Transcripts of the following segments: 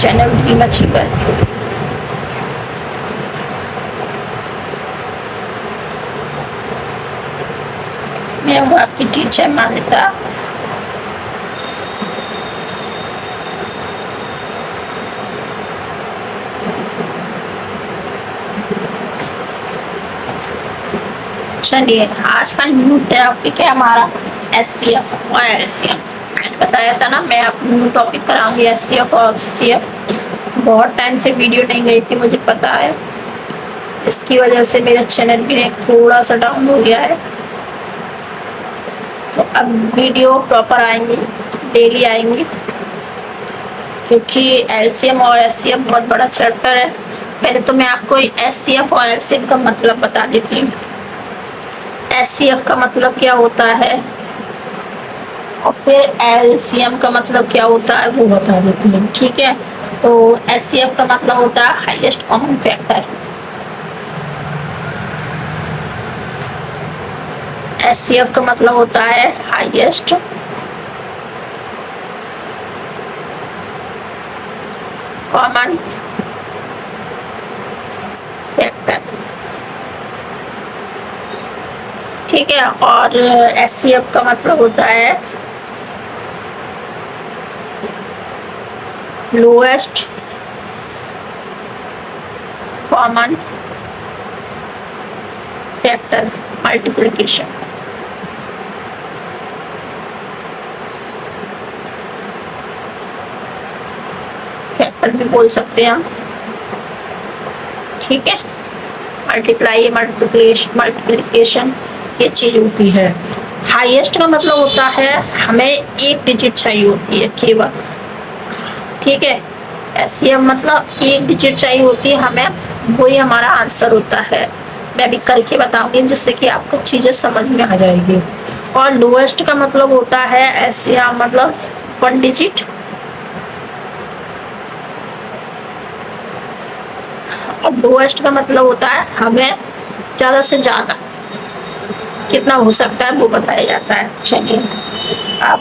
Channel dream achiever. मैं हूँ आपकी टीचर मान्यता। चलिए, आज का न्यू टॉपिक है हमारा SCF और LCM। बताया था ना मैं आपको न्यू टॉपिक कराऊंगी SCF और FCF। बहुत टाइम से वीडियो नहीं गई थी, मुझे पता है। इसकी वजह से मेरा चैनल भी थोड़ा सा डाउन हो गया है। तो अब वीडियो प्रॉपर आएंगी, डेली आएंगी, क्योंकि LCM और SCF बहुत बड़ा चैप्टर है। पहले तो मैं आपको SCF और LCM का मतलब बता देती हूँ। SCF का मतलब क्या होता है और फिर LCM का मतलब क्या होता है वो बता देती हूँ, ठीक है। तो SCF का मतलब होता है हाईएस्ट कॉमन फैक्टर। SCF का मतलब होता है हाईएस्ट कॉमन फैक्टर, ठीक है। और SCF का मतलब होता है lowest common factor multiplication. Factor भी बोल सकते हैं हम, ठीक है। मल्टीप्लाई मल्टीप्लिकेशन ये चीज होती है। हाईएस्ट का मतलब होता है हमें एक डिजिट चाहिए होती है केवल, ठीक है। SCF मतलब एक डिजिट चाहिए होती है हमें, वही हमारा आंसर होता है। मैं भी करके बताऊंगी जिससे कि आपको चीजें समझ में आ जाएगी। और लोएस्ट का मतलब होता है SCF मतलब 1 डिजिट, और लोएस्ट का मतलब होता है हमें ज्यादा से ज्यादा कितना हो सकता है वो बताया जाता है। चलिए, अब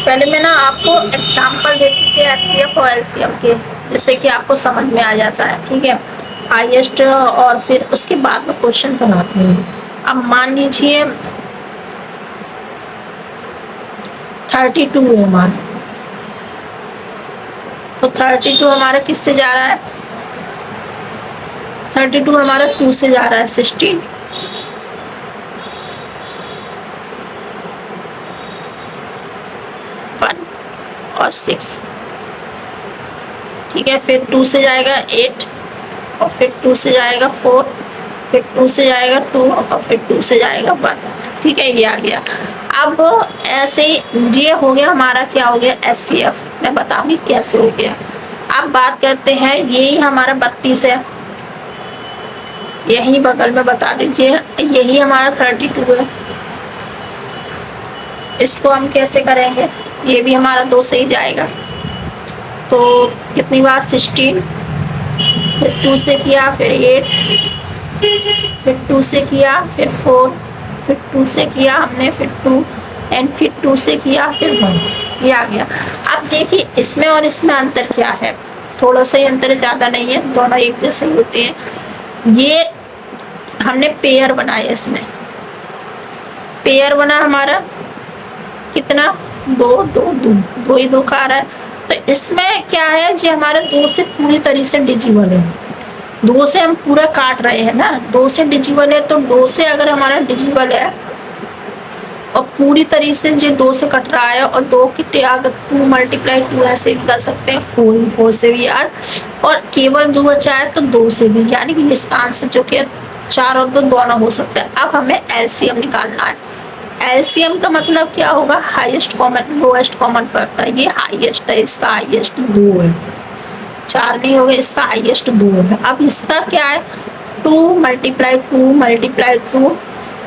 पहले मैं ना आपको एग्जाम्पल देती थी SCF और LCM के, जिससे कि आपको समझ में आ जाता है, ठीक है। हाईएस्ट और फिर उसके बाद में क्वेश्चन बनाते हैं। अब मान लीजिए 32 है हमारा, तो 32 हमारा किससे जा रहा है? 32 हमारा 2 से जा रहा है, 16 1 और 6, ठीक है। फिर 2 से जाएगा 8, और फिर 2 से जाएगा 4, फिर 2 से जाएगा 2, और फिर 2 से जाएगा 1, ठीक है। ये आ गया। अब ऐसे ये हो गया हमारा, क्या हो गया? SCF। मैं बताऊंगी कैसे हो गया। अब बात करते हैं, यही हमारा 32 है, यही बगल में बता दीजिए, यही हमारा 32 है। इसको हम कैसे करेंगे? ये भी हमारा 2 से ही जाएगा, तो कितनी बार? 16, फिर 2 से किया, फिर 8, फिर 2 से किया, फिर 4, फिर 2 से किया हमने, फिर 2, एंड फिर 2 से किया, फिर 1। ये आ गया। अब देखिए इसमें और इसमें अंतर क्या है। थोड़ा सा ही अंतर है, ज्यादा नहीं है, दोनों एक जैसे ही होते हैं। ये हमने पेयर बनाया, इसमें पेयर बना हमारा कितना? 2 2 2 2 ही 2 का आ रहा है। तो इसमें क्या है, जो हमारे 2 से पूरी तरह से डिजिबल है, 2 से हम पूरा काट रहे हैं ना, 2 से डिजिबल है। तो 2 से अगर हमारा डिजिबल है और पूरी तरीके से जो 2 से कट रहा है, और 2 की अगर 2 मल्टीप्लाई 2 ऐसे भी कर सकते हैं, 4 से भी यार, और केवल 2 बचा है तो 2 से भी, यानी कि इसका आंसर जो कि 4 और 2 दोनों हो सकता है। अब हमें LCM निकालना है। LCM का मतलब क्या होगा? Highest common lowest common factor. ये हाईएस्ट है, इसका हाईएस्ट 2 है, 4 नहीं हो गए, इसका हाईएस्ट 2 है। अब इसका क्या है? 2 multiply 2 multiply 2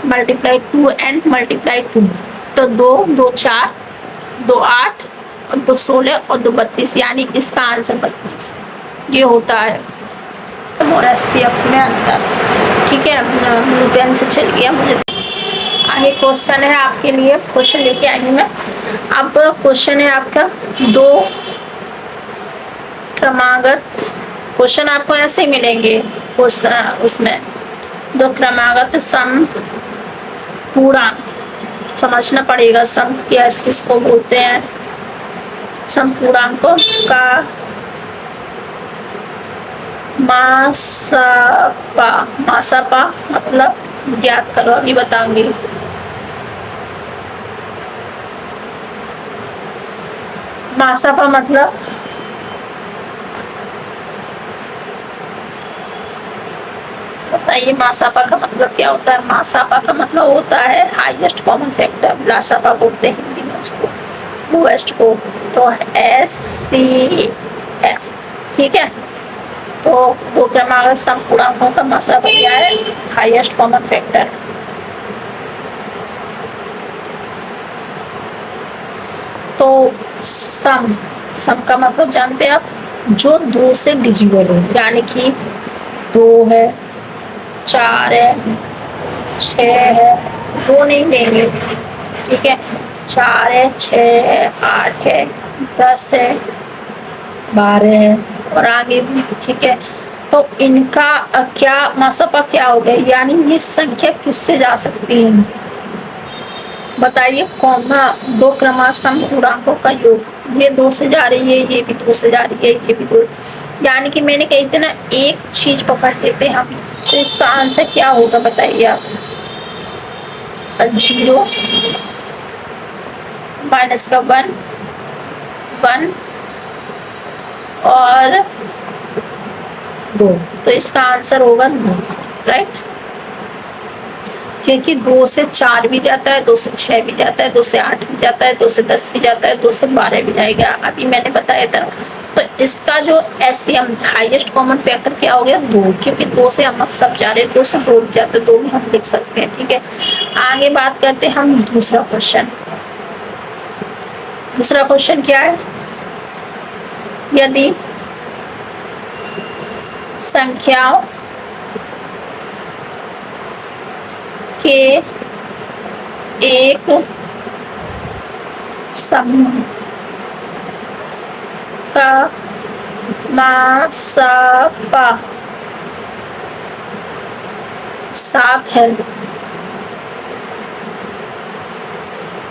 multiply 2 and multiply 2, तो 2 2 4, 2 8, और 2 16, और 2 32, यानी इसका आंसर 32 ये होता है। और SCF में अंतर, ठीक है। ब्लू पेन से चल गया मुझे। आगे क्वेश्चन है आपके लिए, क्वेश्चन लेके आई हूँ मैं। अब क्वेश्चन है आपका 2 क्रमागत क्वेश्चन आपको ऐसे ही मिलेंगे उसमें दो क्रमागत सम पूर्णांक समझना पड़ेगा। सम किसको बोलते हैं, सम पूर्णांकों का मासापा। मासापा मतलब ज्ञात करो, अभी बताऊंगी। मासापा मतलब बताइए, मासापा का मतलब क्या होता है? मासापा का मतलब होता है हाईएस्ट कॉमन फैक्टर। लासापा बोलते हैं हिंदी में उसको, लोएस्ट को। तो SCF, ठीक है। तो दो क्रमागत सम पूर्णांकों का मासापा क्या है? Highest common factor. तो सम का मतलब जानते हैं आप, जो 2 से डिजिबल हो, यानी कि 2 है, 4 है, 6 है, 2 नहीं देंगे, ठीक है। 4 है, 6 है, 8 है, 10 है, 12 है और आगे भी, ठीक है। तो इनका क्या मासापा क्या हो गया, यानी ये संख्या किससे जा सकती है? बताइए। दो क्रमागत सम पूर्णांकों का योग, ये 2 से जा रही है, ये भी 2 से जा रही है, ये भी 2। यानी कि मैंने कही थी ना, एक चीज पकड़ लेते हैं हम, तो इसका आंसर क्या होगा बताइए आप? 0 माइनस का 1 1 और 2, तो इसका आंसर होगा 9, राइट। क्योंकि 2 से 4 भी जाता है, 2 से 6 भी जाता है, 2 से 8 भी जाता है, 2 से 10 भी जाता है, 2 से 12 भी जाएगा, अभी मैंने बताया था। तो इसका जो SCM हाईएस्ट कॉमन फैक्टर क्या हो गया? 2, क्योंकि 2 से हम सब जा रहे हैं, 2 से 2 भी जाते हैं, 2 भी हम लिख सकते हैं, ठीक है। आगे बात करते हैं हम दूसरा क्वेश्चन। दूसरा क्वेश्चन क्या है? यदि संख्याओं के एक समूह का मासापा 7 है,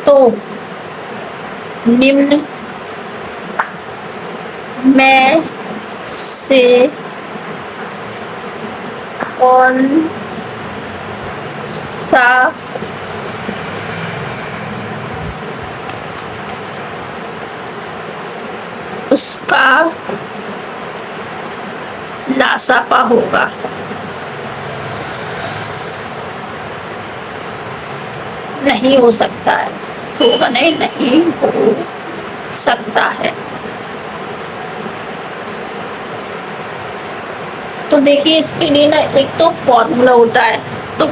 तो निम्न में से कौन सा उसका लासापा होगा? नहीं हो सकता है, होगा नहीं, नहीं हो सकता है। तो देखिए, इसके लिए ना एक तो फॉर्मूला होता है, तो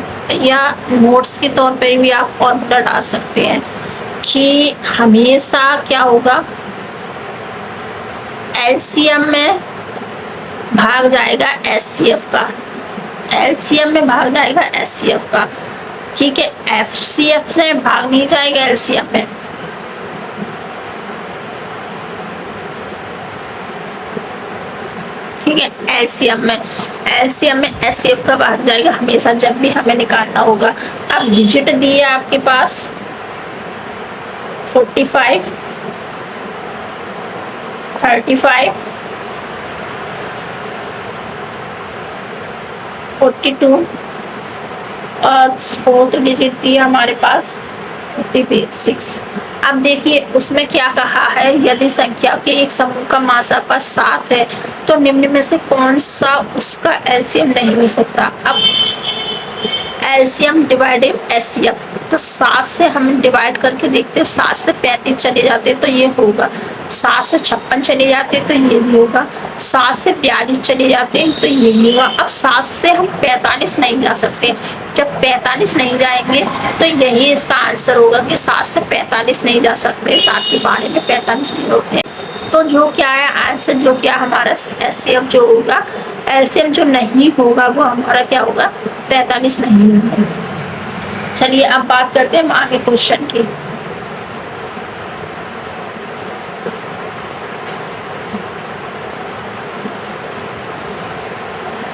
या नोट्स के तौर पर भी आप फॉर्मूला डाल सकते हैं कि हमेशा क्या होगा, LCM में भाग जाएगा SCF का, LCM में भाग जाएगा SCF का, ठीक है। FCF से भाग नहीं जाएगा LCM में, ठीक है। LCM में SCF का भाग जाएगा हमेशा, जब भी हमें निकालना होगा। अब डिजिट दिए आपके पास 45, 35, 42 और 4th डिजिट दिया हमारे पास 46। अब देखिए उसमें क्या कहा है, यदि संख्या के एक समूह का मासापा 7 है, तो निम्न में से कौन सा उसका LCM नहीं हो सकता? अब LCM डिवाइडेड SCF, तो 7 से हम डिवाइड करके देखते हैं, 7 से 35 चले जाते तो ये होगा, 7 से 56 चले जाते तो ये भी होगा, 7 से 42 चले जाते हैं तो ये भी होगा। अब 7 से हम 45 नहीं जा सकते, जब 45 नहीं जाएंगे तो यही इसका आंसर होगा कि 7 से 45 नहीं जा सकते, 7 के बारे में 45 नहीं होते। तो जो क्या है आंसर, जो क्या हमारा SCF जो होगा, LCM जो नहीं होगा वो हमारा क्या होगा? 45 नहीं होगा। चलिए अब बात करते हैं आगे क्वेश्चन की।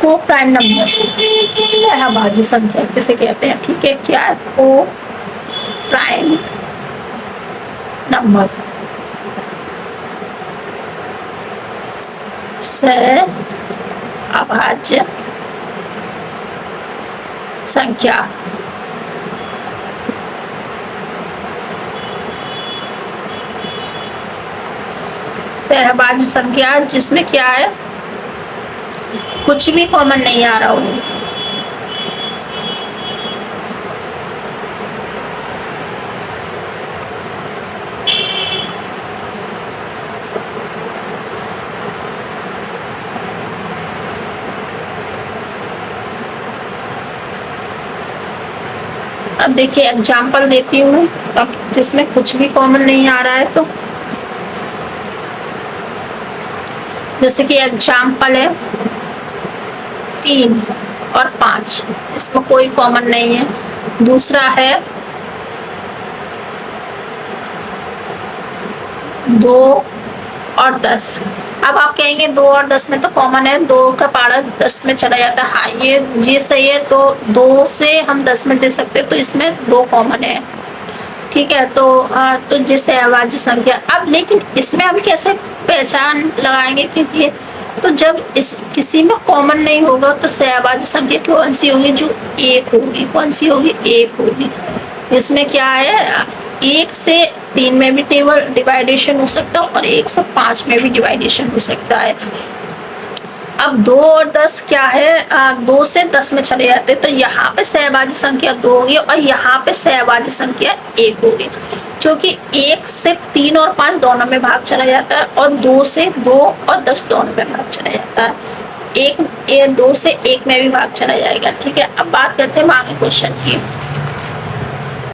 को प्राइम नंबर सहभाज्य संख्या किसे कहते हैं? ठीक है, क्या है? को प्राइम नंबर, सहअभाज्य संख्या। सहभाज्य संख्या जिसमें क्या है, कुछ भी कॉमन नहीं आ रहा हो। अब देखिए एग्जाम्पल देती हूँ, अब जिसमें कुछ भी कॉमन नहीं आ रहा है तो जैसे कि एग्जाम्पल है 3 और 5, इसमें कोई कॉमन नहीं है। दूसरा है 2 और 10। अब आप कहेंगे 2 और 10 में तो कॉमन है, 2 का पारा 10 में चला जाता है। हाँ ये सही है, तो 2 से हम 10 में दे सकते हैं, तो इसमें 2 कॉमन है। ठीक है, तो जिस सहभाज्य संख्या, अब लेकिन इसमें हम कैसे पहचान लगाएंगे कि ये, तो जब इस किसी में कॉमन नहीं होगा तो सहभाज्य संख्या कौन सी होगी? जो 1 होगी। कौन सी होगी? 1 होगी। इसमें क्या है, 1 से 3 में भी टेबल डिवाइडेशन हो सकता है और 1 से 5 में भी डिवाइडेशन हो सकता है। अब 2 और 10 क्या है, 2 से 10 में चले जाते हैं, तो यहाँ पे सहभाज्य संख्या 2 होगी और यहाँ पे सहभाज्य संख्या 1 होगी, क्योंकि 1 से 3 और 5 दोनों में भाग चला जाता है और 2 से 2 और 10 दोनों में भाग चला जाता है। 2 से 1 में भी भाग चला जाएगा। ठीक है, अब बात करते हैं आगे क्वेश्चन की।